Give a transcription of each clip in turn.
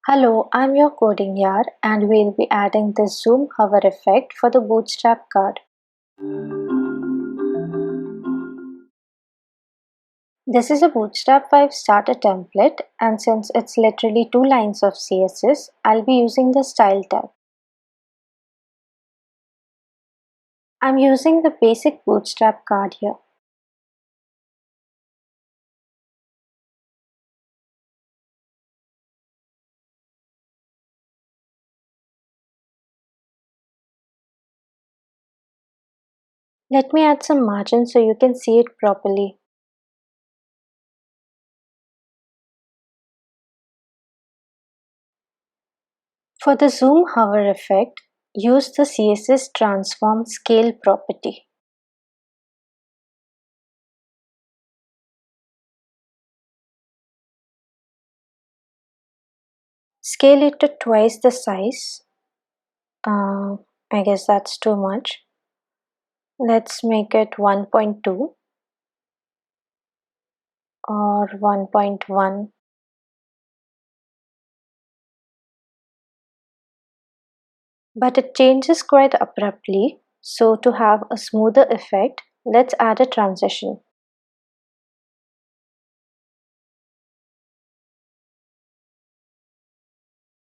Hello, I'm your coding yar and we'll be adding the zoom hover effect for the Bootstrap card. This is a Bootstrap 5 starter template, and since it's literally 2 lines of CSS, I'll be using the style tab. I'm using the basic Bootstrap card here. Let me add some margin so you can see it properly. For the zoom hover effect, use the CSS transform scale property. Scale it to twice the size. I guess that's too much. Let's make it 1.2 or 1.1. But it changes quite abruptly, so to have a smoother effect, let's add a transition.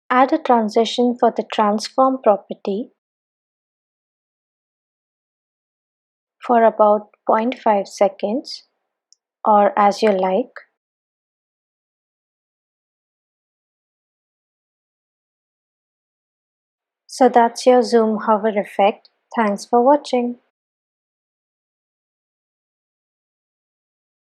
Add a transition for the transform property for about 0.5 seconds or as you like. So that's your zoom hover effect. Thanks for watching.